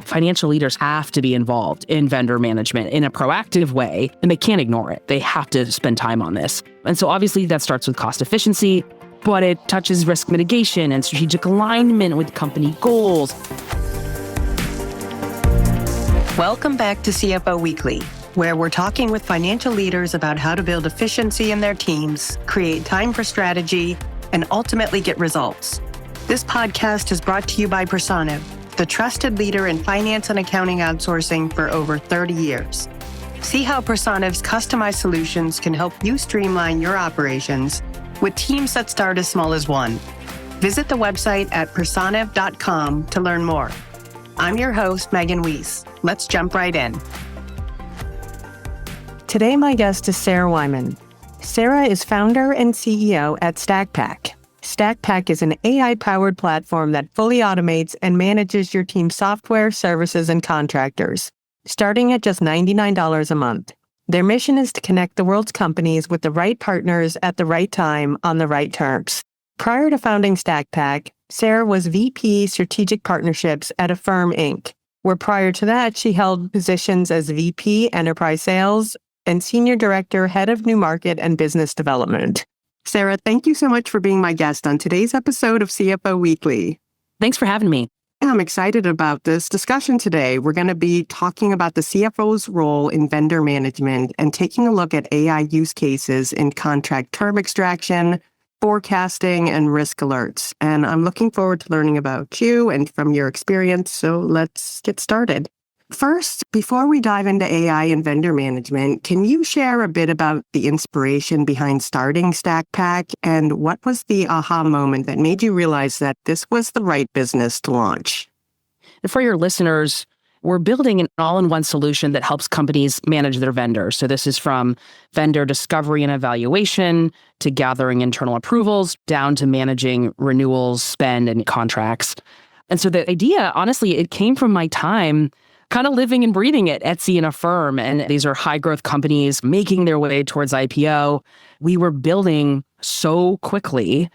financial leaders have to be involved in vendor management in a proactive way, and they can't ignore it. They have to spend time on this. And so obviously that starts with cost efficiency, but it touches risk mitigation and strategic alignment with company goals. Welcome back to CFO Weekly, where we're talking with financial leaders about how to build efficiency in their teams, create time for strategy, and ultimately get results. This podcast is brought to you by Personiv, the trusted leader in finance and accounting outsourcing for over 30 years. See how Personiv's customized solutions can help you streamline your operations with teams that start as small as one. Visit the website at personiv.com to learn more. I'm your host, Megan Weis. Let's jump right in. Today, my guest is Sara Wyman. Sara is founder and CEO at Stackpack. Stackpack is an AI-powered platform that fully automates and manages your team's software, services, and contractors, starting at just $99 a month. Their mission is to connect the world's companies with the right partners at the right time on the right terms. Prior to founding Stackpack, Sara was VP Strategic Partnerships at Affirm Inc., where prior to that, she held positions as VP Enterprise Sales and Senior Director, Head of New Market and Business Development. Sara, thank you so much for being my guest on today's episode of CFO Weekly. Thanks for having me. I'm excited about this discussion today. We're going to be talking about the CFO's role in vendor management and taking a look at AI use cases in contract term extraction, forecasting, and risk alerts. And I'm looking forward to learning about you and from your experience. So let's get started. First, before we dive into AI and vendor management, can you share a bit about the inspiration behind starting Stackpack and what was the aha moment that made you realize that this was the right business to launch? For your listeners, we're building an all-in-one solution that helps companies manage their vendors. So this is from vendor discovery and evaluation to gathering internal approvals down to managing renewals, spend, and contracts. And so the idea, honestly, it came from my time kind of living and breathing it, Etsy and Affirm. And these are high growth companies making their way towards IPO. We were building so quickly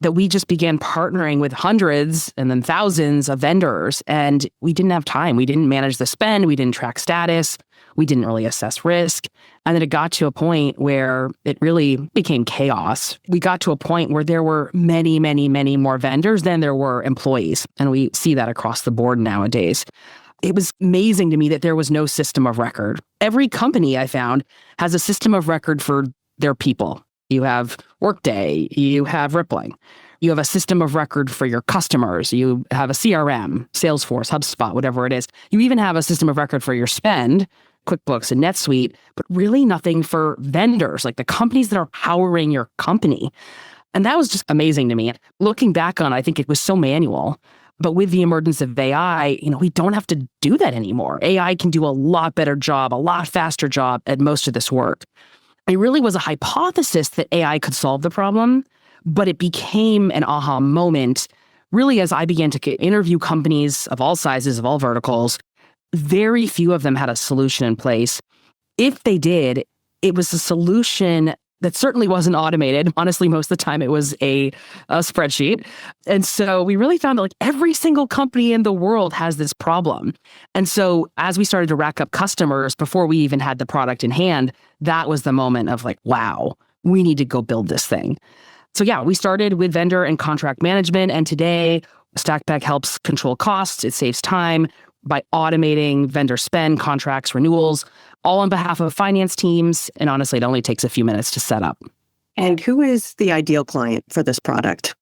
that we just began partnering with hundreds and then thousands of vendors. And we didn't have time. We didn't manage the spend. We didn't track status. We didn't really assess risk. And then it got to a point where it really became chaos. We got to a point where there were many, many, many more vendors than there were employees. And we see that across the board nowadays. It was amazing to me that there was no system of record. Every company I found has a system of record for their people. You have Workday, you have Rippling, you have a system of record for your customers, you have a CRM, Salesforce, HubSpot, whatever it is. You even have a system of record for your spend, QuickBooks and NetSuite, but really nothing for vendors, like the companies that are powering your company. And that was just amazing to me. Looking back on it, I think it was so manual. But with the emergence of AI, we don't have to do that anymore. AI can do a lot better job, a lot faster job at most of this work. It really was a hypothesis that AI could solve the problem, but it became an aha moment really as I began to interview companies of all sizes, of all verticals. Very few of them had a solution in place. If they did, it was a solution that certainly wasn't automated. Honestly, most of the time it was a spreadsheet. And so we really found that every single company in the world has this problem. And so as we started to rack up customers before we even had the product in hand, that was the moment of wow, we need to go build this thing. So yeah, we started with vendor and contract management. And today Stackpack helps control costs. It saves time by automating vendor spend, contracts, renewals, all on behalf of finance teams. And honestly, it only takes a few minutes to set up. And who is the ideal client for this product?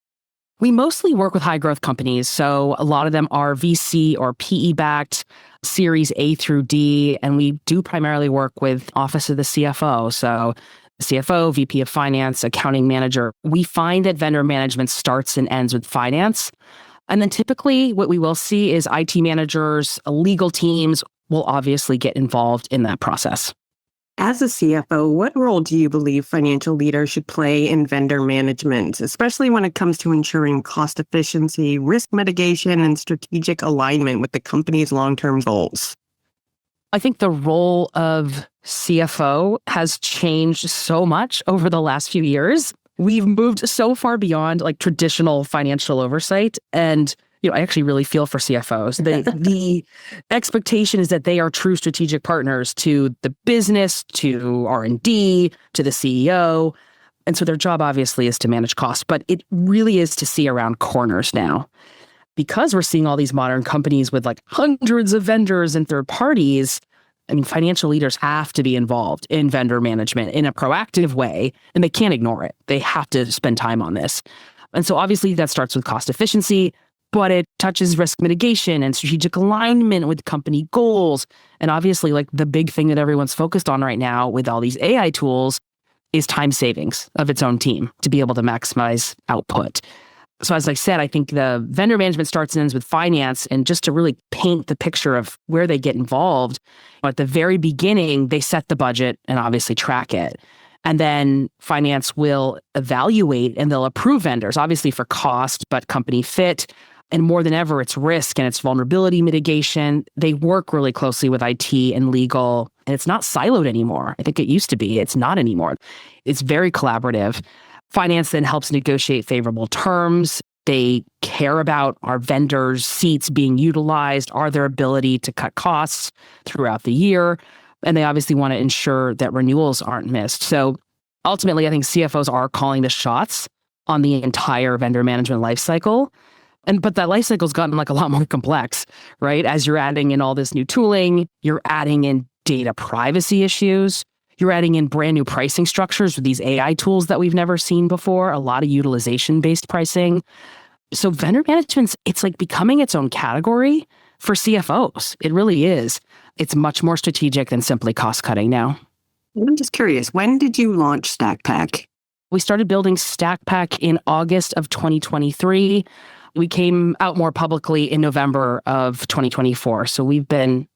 We mostly work with high growth companies. So a lot of them are VC or PE backed, Series A through D. And we do primarily work with Office of the CFO. So CFO, VP of Finance, accounting manager. We find that vendor management starts and ends with finance. And then typically what we will see is IT managers, legal teams will obviously get involved in that process. As a CFO, what role do you believe financial leaders should play in vendor management, especially when it comes to ensuring cost efficiency, risk mitigation, and strategic alignment with the company's long-term goals? I think the role of CFO has changed so much over the last few years. We've moved so far beyond like traditional financial oversight. And I actually really feel for CFOs. The expectation is that they are true strategic partners to the business, to R&D, to the CEO. And so their job obviously is to manage costs, but it really is to see around corners now. Because we're seeing all these modern companies with like hundreds of vendors and third parties, I mean, financial leaders have to be involved in vendor management in a proactive way, and they can't ignore it. They have to spend time on this. And so obviously that starts with cost efficiency, but it touches risk mitigation and strategic alignment with company goals. And obviously, like the big thing that everyone's focused on right now with all these AI tools is time savings of its own team to be able to maximize output. So as I said, I think the vendor management starts and ends with finance. And just to really paint the picture of where they get involved, at the very beginning, they set the budget and obviously track it. And then finance will evaluate and they'll approve vendors, obviously for cost, but company fit. And more than ever, it's risk and it's vulnerability mitigation. They work really closely with IT and legal, and it's not siloed anymore. I think it used to be. It's not anymore. It's very collaborative. Finance then helps negotiate favorable terms. They care about our vendors' seats being utilized, are their ability to cut costs throughout the year. And they obviously want to ensure that renewals aren't missed. So ultimately, I think CFOs are calling the shots on the entire vendor management lifecycle. But that life cycle's gotten like a lot more complex, right? As you're adding in all this new tooling, you're adding in data privacy issues, you're adding in brand new pricing structures with these AI tools that we've never seen before, a lot of utilization-based pricing. So vendor management's, it's like becoming its own category for CFOs. It really is. It's much more strategic than simply cost cutting now. I'm just curious, when did you launch Stackpack? We started building Stackpack in August of 2023. We came out more publicly in November of 2024. So we've been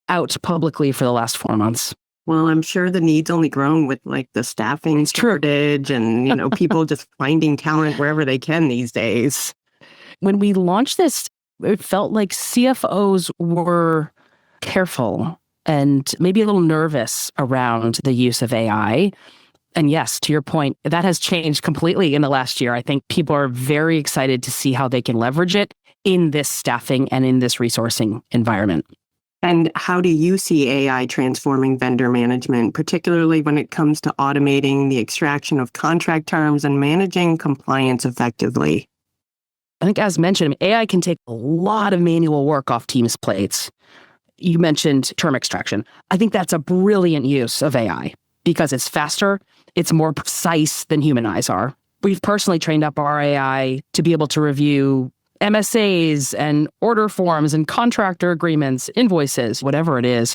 out publicly for the last 4 months. Well, I'm sure the need's only grown with like the staffing shortage and, people just finding talent wherever they can these days. When we launched this, it felt like CFOs were careful and maybe a little nervous around the use of AI. And yes, to your point, that has changed completely in the last year. I think people are very excited to see how they can leverage it in this staffing and in this resourcing environment. And how do you see AI transforming vendor management, particularly when it comes to automating the extraction of contract terms and managing compliance effectively? I think, as mentioned, AI can take a lot of manual work off teams' plates. You mentioned term extraction. I think that's a brilliant use of AI because it's faster, it's more precise than human eyes are. We've personally trained up our AI to be able to review MSAs and order forms and contractor agreements, invoices, whatever it is.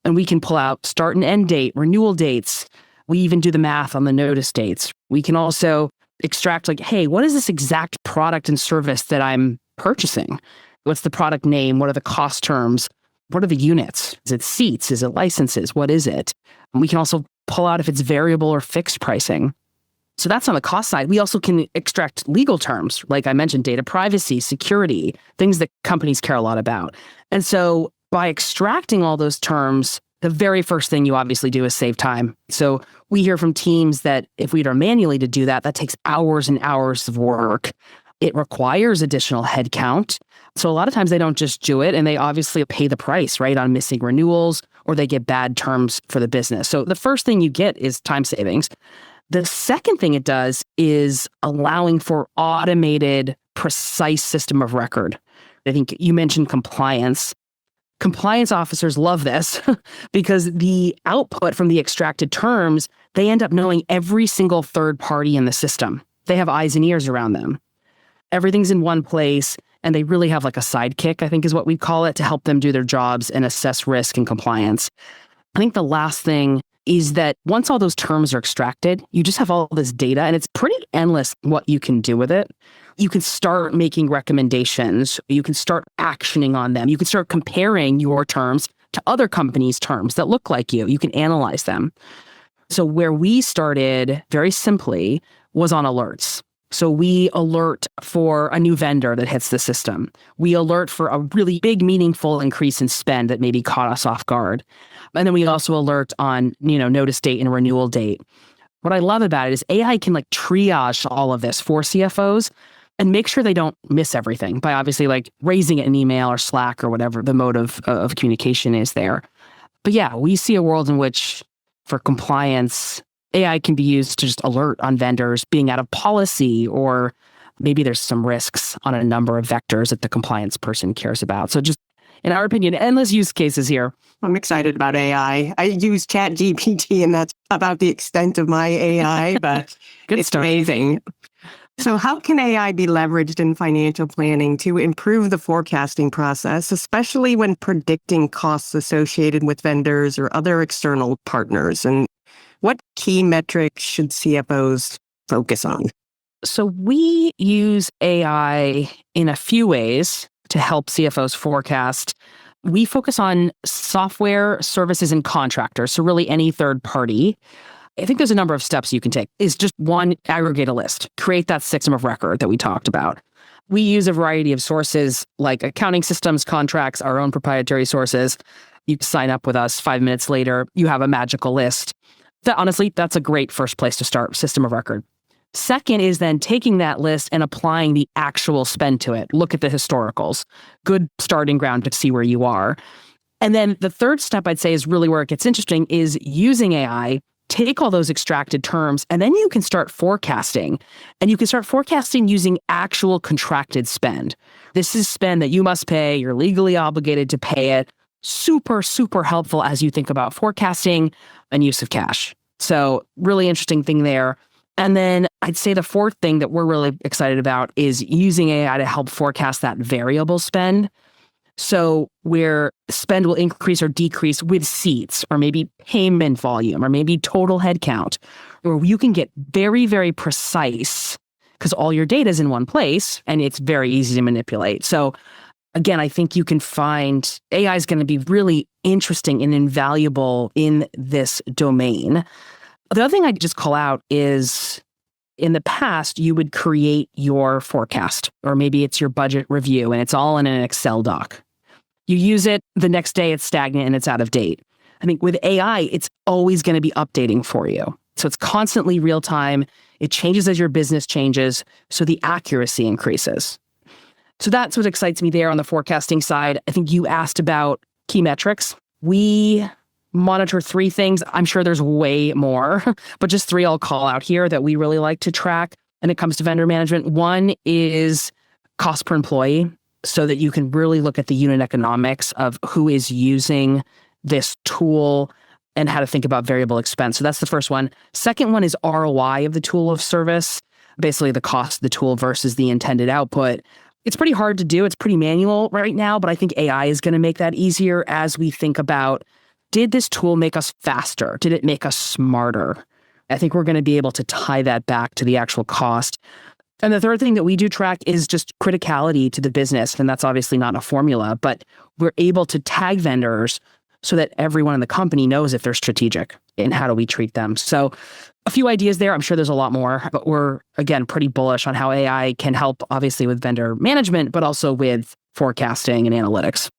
And we can pull out start and end date, renewal dates. We even do the math on the notice dates. We can also extract like, hey, what is this exact product and service that I'm purchasing? What's the product name? What are the cost terms? What are the units? Is it seats? Is it licenses? What is it? And we can also pull out if it's variable or fixed pricing. So that's on the cost side. We also can extract legal terms, like I mentioned, data privacy, security, things that companies care a lot about. And so by extracting all those terms, the very first thing you obviously do is save time. So we hear from teams that if we were manually to do that, that takes hours and hours of work. It requires additional headcount. So a lot of times they don't just do it and they obviously pay the price, right, on missing renewals or they get bad terms for the business. So the first thing you get is time savings. The second thing it does is allowing for automated, precise system of record. I think you mentioned compliance. Compliance officers love this because the output from the extracted terms, they end up knowing every single third party in the system. They have eyes and ears around them. Everything's in one place, and they really have like a sidekick, I think is what we call it, to help them do their jobs and assess risk and compliance. I think the last thing is that once all those terms are extracted, you just have all this data and it's pretty endless what you can do with it. You can start making recommendations. You can start actioning on them. You can start comparing your terms to other companies' terms that look like you. You can analyze them. So where we started very simply was on alerts. So we alert for a new vendor that hits the system. We alert for a really big, meaningful increase in spend that maybe caught us off guard. And then we also alert on, notice date and renewal date. What I love about it is AI can like triage all of this for CFOs and make sure they don't miss everything by obviously like raising it in email or Slack or whatever the mode of communication is there. But yeah, we see a world in which for compliance, AI can be used to just alert on vendors being out of policy, or maybe there's some risks on a number of vectors that the compliance person cares about. So just, in our opinion, endless use cases here. I'm excited about AI. I use ChatGPT, and that's about the extent of my AI, but it's amazing. So how can AI be leveraged in financial planning to improve the forecasting process, especially when predicting costs associated with vendors or other external partners? And what key metrics should CFOs focus on? So we use AI in a few ways to help CFOs forecast. We focus on software, services, and contractors. So really any third party. I think there's a number of steps you can take. Is just one, aggregate a list, create that system of record that we talked about. We use a variety of sources like accounting systems, contracts, our own proprietary sources. You sign up with us 5 minutes later, you have a magical list. Honestly, that's a great first place to start, system of record. Second is then taking that list and applying the actual spend to it. Look at the historicals. Good starting ground to see where you are. And then the third step I'd say is really where it gets interesting is using AI. Take all those extracted terms, and then you can start forecasting. And you can start forecasting using actual contracted spend. This is spend that you must pay. You're legally obligated to pay it. Super, super helpful as you think about forecasting and use of cash. So really interesting thing there. And then I'd say the fourth thing that we're really excited about is using AI to help forecast that variable spend. So where spend will increase or decrease with seats, or maybe payment volume, or maybe total headcount, where you can get very, very precise because all your data is in one place and it's very easy to manipulate. So again, I think you can find AI is going to be really interesting and invaluable in this domain. The other thing I'd just call out is in the past, you would create your forecast, or maybe it's your budget review, and it's all in an Excel doc. You use it, the next day it's stagnant and it's out of date. I think with AI, it's always going to be updating for you. So it's constantly real time. It changes as your business changes, so the accuracy increases. So that's what excites me there on the forecasting side. I think you asked about key metrics. We monitor 3 things. I'm sure there's way more, but just 3 I'll call out here that we really like to track when it comes to vendor management. One is cost per employee, so that you can really look at the unit economics of who is using this tool and how to think about variable expense. So that's the first one. Second one is ROI of the tool of service, basically the cost of the tool versus the intended output. It's pretty hard to do. It's pretty manual right now, but I think AI is going to make that easier as we think about, did this tool make us faster? Did it make us smarter? I think we're going to be able to tie that back to the actual cost. And the third thing that we do track is just criticality to the business. And that's obviously not a formula, but we're able to tag vendors so that everyone in the company knows if they're strategic and how do we treat them. So a few ideas there. I'm sure there's a lot more, but we're, again, pretty bullish on how AI can help, obviously, with vendor management, but also with forecasting and analytics.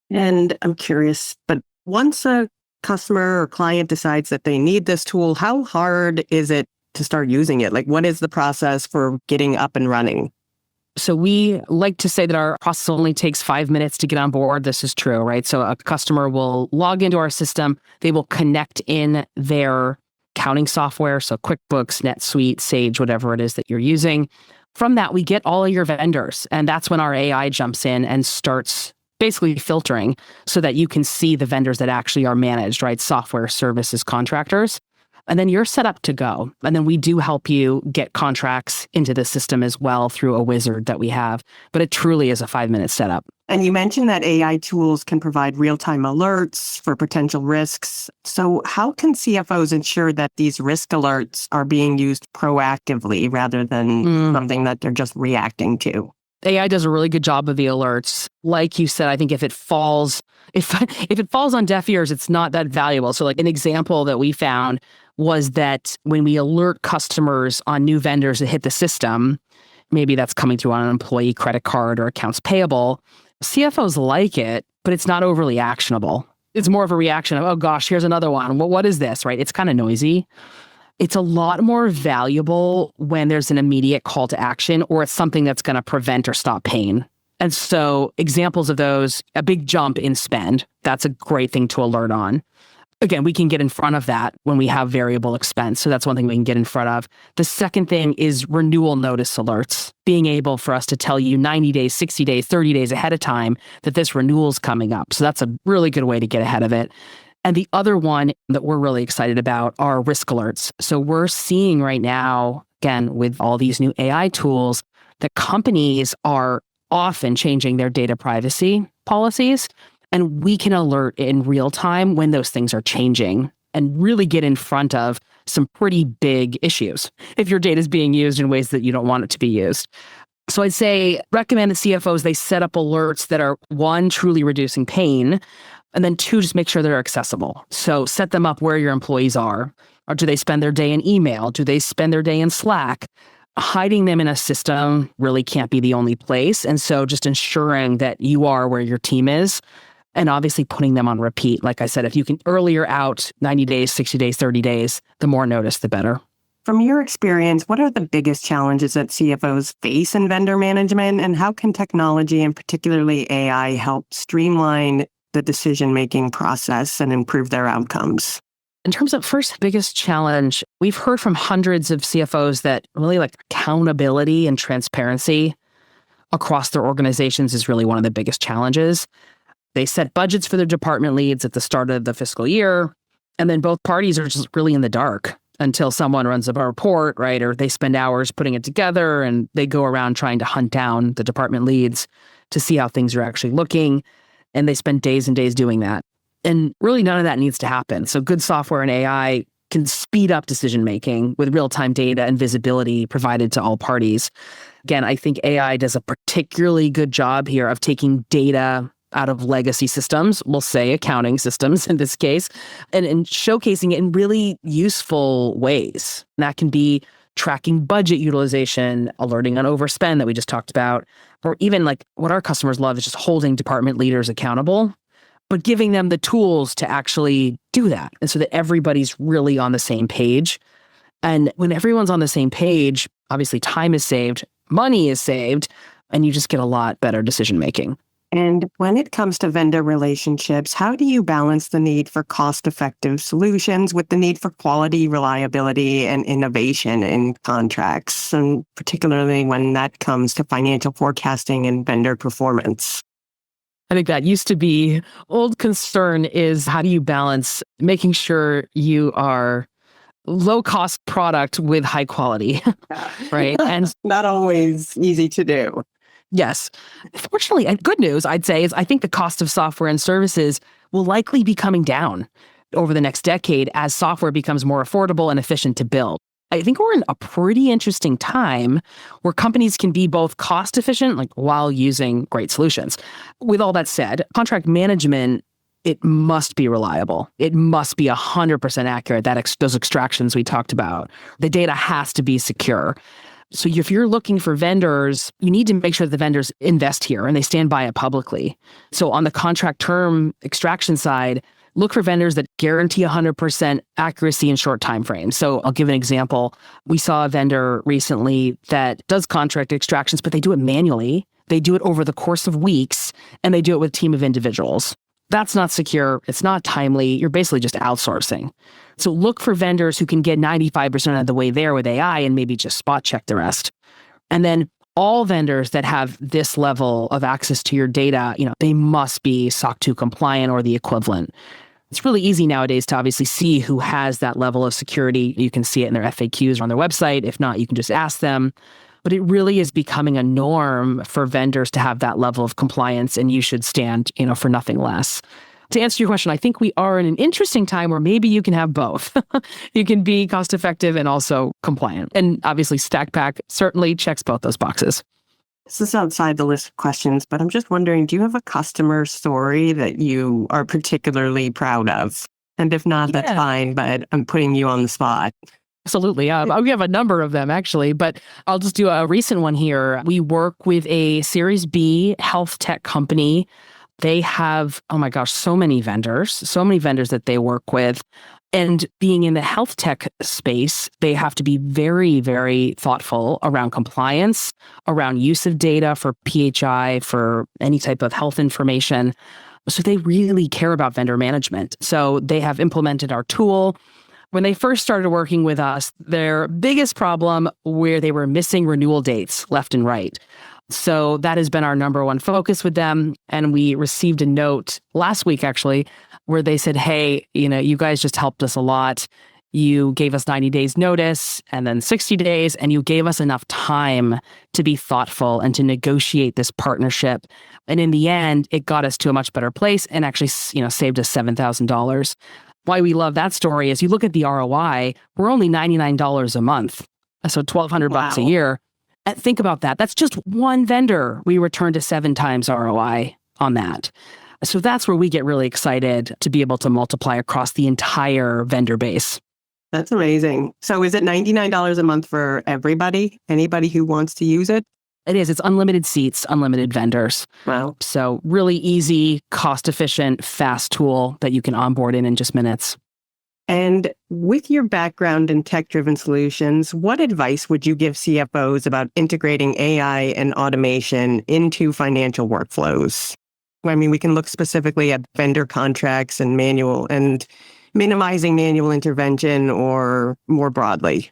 And I'm curious, but once a customer or client decides that they need this tool, how hard is it to start using it? Like, what is the process for getting up and running? So we like to say that our process only takes 5 minutes to get on board. This is true, right? So a customer will log into our system. They will connect in their accounting software. So QuickBooks, NetSuite, Sage, whatever it is that you're using. From that, we get all of your vendors. And that's when our AI jumps in and starts basically filtering so that you can see the vendors that actually are managed, right? Software, services, contractors. And then you're set up to go. And then we do help you get contracts into the system as well through a wizard that we have. But it truly is a 5-minute setup. And you mentioned that AI tools can provide real-time alerts for potential risks. So how can CFOs ensure that these risk alerts are being used proactively rather than something that they're just reacting to? AI does a really good job of the alerts. Like you said, I think if it falls on deaf ears, it's not that valuable. So like an example that we found was that when we alert customers on new vendors that hit the system, maybe that's coming through on an employee credit card or accounts payable, CFOs like it, but it's not overly actionable. It's more of a reaction of, oh gosh, here's another one. Well, what is this, right? It's kind of noisy. it's a lot more valuable when there's an immediate call to action or it's something that's going to prevent or stop pain. And so examples of those, a big jump in spend, that's a great thing to alert on. Again, we can get in front of that when we have variable expense. So that's one thing we can get in front of. The second thing is renewal notice alerts, being able for us to tell you 90 days, 60 days, 30 days ahead of time that this renewal is coming up. So that's a really good way to get ahead of it. And the other one that we're really excited about are risk alerts. So we're seeing right now, again, with all these new AI tools, that companies are often changing their data privacy policies. And we can alert in real time when those things are changing and really get in front of some pretty big issues if your data is being used in ways that you don't want it to be used. So I'd say recommend that CFOs, they set up alerts that are, one, truly reducing pain, and then two, just make sure they're accessible. So set them up where your employees are. Or do they spend their day in email? Do they spend their day in Slack? Hiding them in a system really can't be the only place. And so just ensuring that you are where your team is, and obviously putting them on repeat. Like I said, if you can earlier out 90 days, 60 days, 30 days, the more notice, the better. From your experience, what are the biggest challenges that CFOs face in vendor management, and how can technology and particularly AI help streamline the decision-making process and improve their outcomes? In terms of first biggest challenge, we've heard from hundreds of CFOs that really like accountability and transparency across their organizations is really one of the biggest challenges. They set budgets for their department leads at the start of the fiscal year, and then both parties are just really in the dark until someone runs up a report, right? Or they spend hours putting it together and they go around trying to hunt down the department leads to see how things are actually looking. And they spend days and days doing that. And really none of that needs to happen. So good software and AI can speed up decision-making with real-time data and visibility provided to all parties. Again, I think AI does a particularly good job here of taking data out of legacy systems, we'll say accounting systems in this case, and showcasing it in really useful ways. And that can be tracking budget utilization, alerting on overspend that we just talked about, or even like what our customers love is just holding department leaders accountable, but giving them the tools to actually do that. And so that everybody's really on the same page. And when everyone's on the same page, obviously time is saved, money is saved, and you just get a lot better decision-making. And when it comes to vendor relationships, how do you balance the need for cost-effective solutions with the need for quality, reliability, and innovation in contracts, and particularly when that comes to financial forecasting and vendor performance? I think that used to be old concern is how do you balance making sure you are low-cost product with high quality, right? And not always easy to do. Yes. Fortunately, and good news, I'd say, is I think the cost of software and services will likely be coming down over the next decade as software becomes more affordable and efficient to build. I think we're in a pretty interesting time where companies can be both cost efficient, like while using great solutions. With all that said, contract management, it must be reliable. It must be 100% accurate, those extractions we talked about. The data has to be secure. So if you're looking for vendors, you need to make sure that the vendors invest here and they stand by it publicly. So on the contract term extraction side, look for vendors that guarantee 100% accuracy in short time frames. So I'll give an example. We saw a vendor recently that does contract extractions, but they do it manually. They do it over the course of weeks, and they do it with a team of individuals. That's not secure. It's not timely. You're basically just outsourcing. So look for vendors who can get 95% of the way there with AI and maybe just spot check the rest. And then all vendors that have this level of access to your data, they must be SOC 2 compliant or the equivalent. It's really easy nowadays to obviously see who has that level of security. You can see it in their FAQs or on their website. If not, you can just ask them. But it really is becoming a norm for vendors to have that level of compliance, and you should stand, for nothing less. To answer your question, I think we are in an interesting time where maybe you can have both. You can be cost effective and also compliant. And obviously Stackpack certainly checks both those boxes. This is outside the list of questions, but I'm just wondering, do you have a customer story that you are particularly proud of? And if not, that's fine, but I'm putting you on the spot. Absolutely. We have a number of them, actually, but I'll just do a recent one here. We work with a Series B health tech company They have, oh my gosh, so many vendors that they work with. And being in the health tech space, they have to be very, very thoughtful around compliance, around use of data for PHI, for any type of health information. So they really care about vendor management. So they have implemented our tool. When they first started working with us, their biggest problem where they were missing renewal dates left and right. So that has been our number one focus with them. And we received a note last week, actually, where they said, hey, you guys just helped us a lot. You gave us 90 days notice and then 60 days, and you gave us enough time to be thoughtful and to negotiate this partnership. And in the end, it got us to a much better place and actually, saved us $7,000. Why we love that story is you look at the ROI, we're only $99 a month. So $1,200 a year. And think about that. That's just one vendor. We returned to 7 times ROI on that. So that's where we get really excited to be able to multiply across the entire vendor base. That's amazing. So is it $99 a month for everybody? Anybody who wants to use it? It is. It's unlimited seats, unlimited vendors. Wow. So really easy, cost-efficient, fast tool that you can onboard in just minutes. And with your background in tech-driven solutions, what advice would you give CFOs about integrating AI and automation into financial workflows? I mean, we can look specifically at vendor contracts and minimizing manual intervention, or more broadly.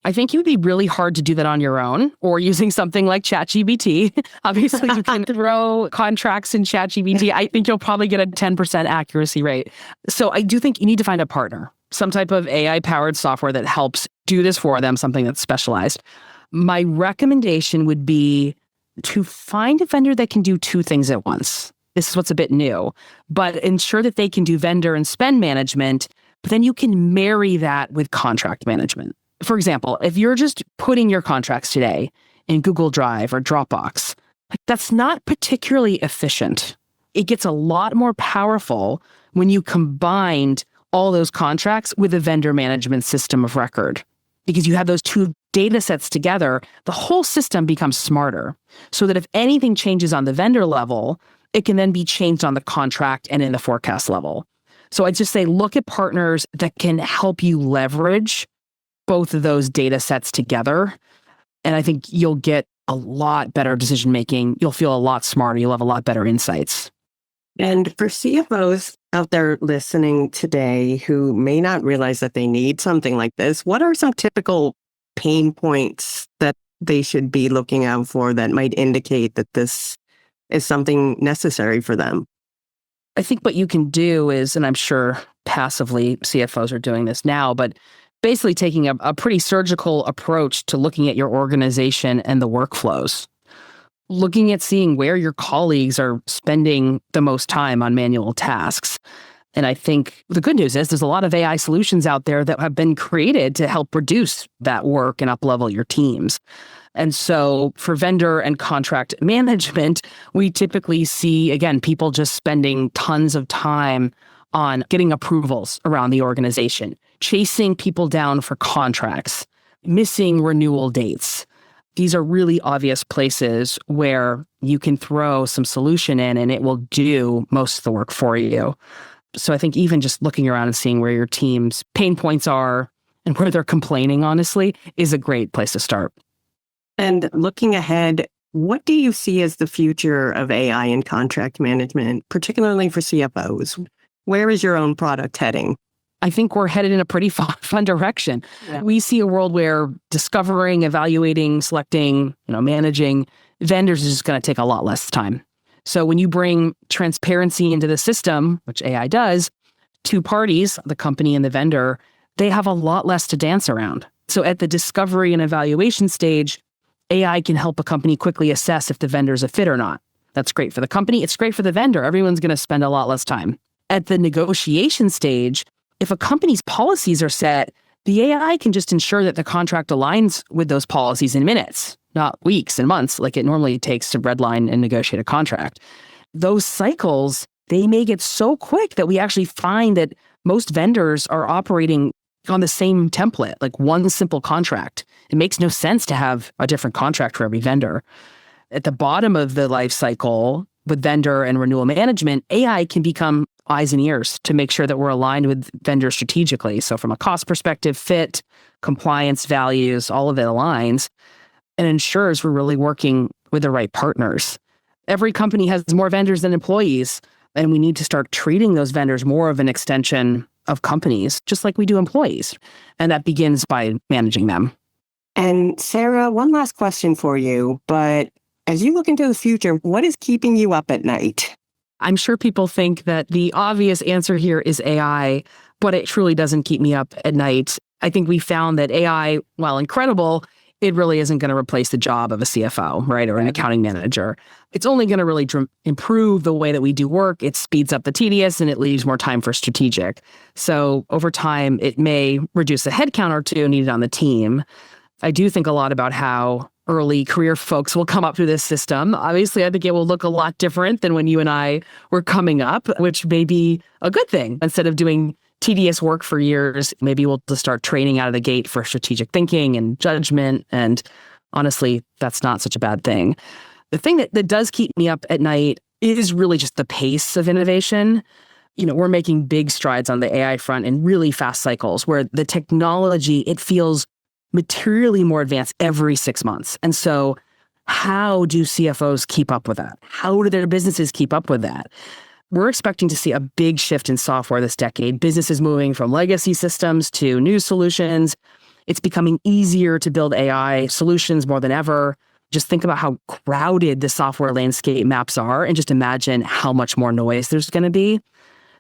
I think it would be really hard to do that on your own or using something like ChatGPT. Obviously, you can throw contracts in ChatGPT. I think you'll probably get a 10% accuracy rate. So I do think you need to find a partner, some type of AI-powered software that helps do this for them, something that's specialized. My recommendation would be to find a vendor that can do 2 things at once. This is what's a bit new, but ensure that they can do vendor and spend management, but then you can marry that with contract management. For example, if you're just putting your contracts today in Google Drive or Dropbox, that's not particularly efficient. It gets a lot more powerful when you combined all those contracts with a vendor management system of record. Because you have those 2 data sets together, the whole system becomes smarter. So that if anything changes on the vendor level, it can then be changed on the contract and in the forecast level. So I'd just say, look at partners that can help you leverage both of those data sets together. And I think you'll get a lot better decision-making. You'll feel a lot smarter. You'll have a lot better insights. And for CFOs out there listening today who may not realize that they need something like this, what are some typical pain points that they should be looking out for that might indicate that this is something necessary for them? I think what you can do is, and I'm sure passively CFOs are doing this now, but basically taking a pretty surgical approach to looking at your organization and the workflows. Looking at seeing where your colleagues are spending the most time on manual tasks. And I think the good news is there's a lot of AI solutions out there that have been created to help reduce that work and up-level your teams. And so for vendor and contract management, we typically see, again, people just spending tons of time on getting approvals around the organization, chasing people down for contracts, missing renewal dates. These are really obvious places where you can throw some solution in and it will do most of the work for you. So I think even just looking around and seeing where your team's pain points are and where they're complaining, honestly, is a great place to start. And looking ahead, what do you see as the future of AI in contract management, particularly for CFOs? Where is your own product heading? I think we're headed in a pretty fun direction. Yeah. We see a world where discovering, evaluating, selecting, managing vendors is just going to take a lot less time. So when you bring transparency into the system, which AI does, 2 parties, the company and the vendor, they have a lot less to dance around. So at the discovery and evaluation stage, AI can help a company quickly assess if the vendor's a fit or not. That's great for the company. It's great for the vendor. Everyone's going to spend a lot less time. At the negotiation stage, if a company's policies are set, the AI can just ensure that the contract aligns with those policies in minutes, not weeks and months like it normally takes to redline and negotiate a contract. Those cycles, they may get so quick that we actually find that most vendors are operating on the same template, like one simple contract. It makes no sense to have a different contract for every vendor. At the bottom of the life cycle, with vendor and renewal management, AI can become eyes and ears to make sure that we're aligned with vendors strategically. So from a cost perspective, fit, compliance, values, all of it aligns and ensures we're really working with the right partners. Every company has more vendors than employees, and we need to start treating those vendors more of an extension of companies, just like we do employees. And that begins by managing them. And Sara, one last question for you, but as you look into the future, what is keeping you up at night? I'm sure people think that the obvious answer here is AI, but it truly doesn't keep me up at night. I think we found that AI, while incredible, it really isn't going to replace the job of a CFO, right? Or an accounting manager. It's only going to really improve the way that we do work. It speeds up the tedious and it leaves more time for strategic. So over time, it may reduce a headcount or two needed on the team. I do think a lot about how early career folks will come up through this system. Obviously, I think it will look a lot different than when you and I were coming up, which may be a good thing. Instead of doing tedious work for years, maybe we'll just start training out of the gate for strategic thinking and judgment. And honestly, that's not such a bad thing. The thing that does keep me up at night is really just the pace of innovation. We're making big strides on the AI front in really fast cycles where the technology, it feels materially more advanced every 6 months. And so how do CFOs keep up with that? How do their businesses keep up with that? We're expecting to see a big shift in software this decade. Businesses moving from legacy systems to new solutions. It's becoming easier to build AI solutions more than ever. Just think about how crowded the software landscape maps are and just imagine how much more noise there's going to be.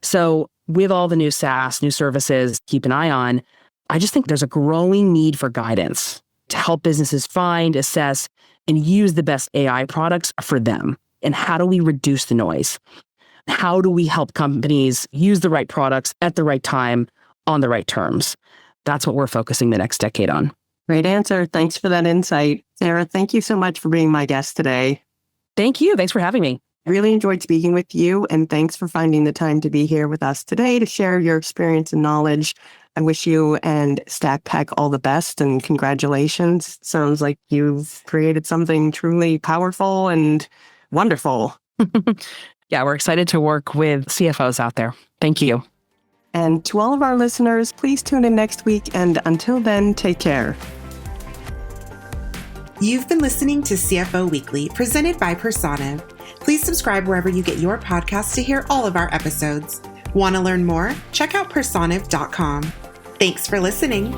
So with all the new SaaS, new services, keep an eye on, I just think there's a growing need for guidance to help businesses find, assess, and use the best AI products for them. And how do we reduce the noise? How do we help companies use the right products at the right time on the right terms? That's what we're focusing the next decade on. Great answer. Thanks for that insight. Sara, thank you so much for being my guest today. Thank you. Thanks for having me. I really enjoyed speaking with you, and thanks for finding the time to be here with us today to share your experience and knowledge. I wish you and Stackpack all the best and congratulations. Sounds like you've created something truly powerful and wonderful. Yeah, we're excited to work with CFOs out there. Thank you. And to all of our listeners, please tune in next week. And until then, take care. You've been listening to CFO Weekly, presented by Personiv. Please subscribe wherever you get your podcasts to hear all of our episodes. Want to learn more? Check out personiv.com. Thanks for listening.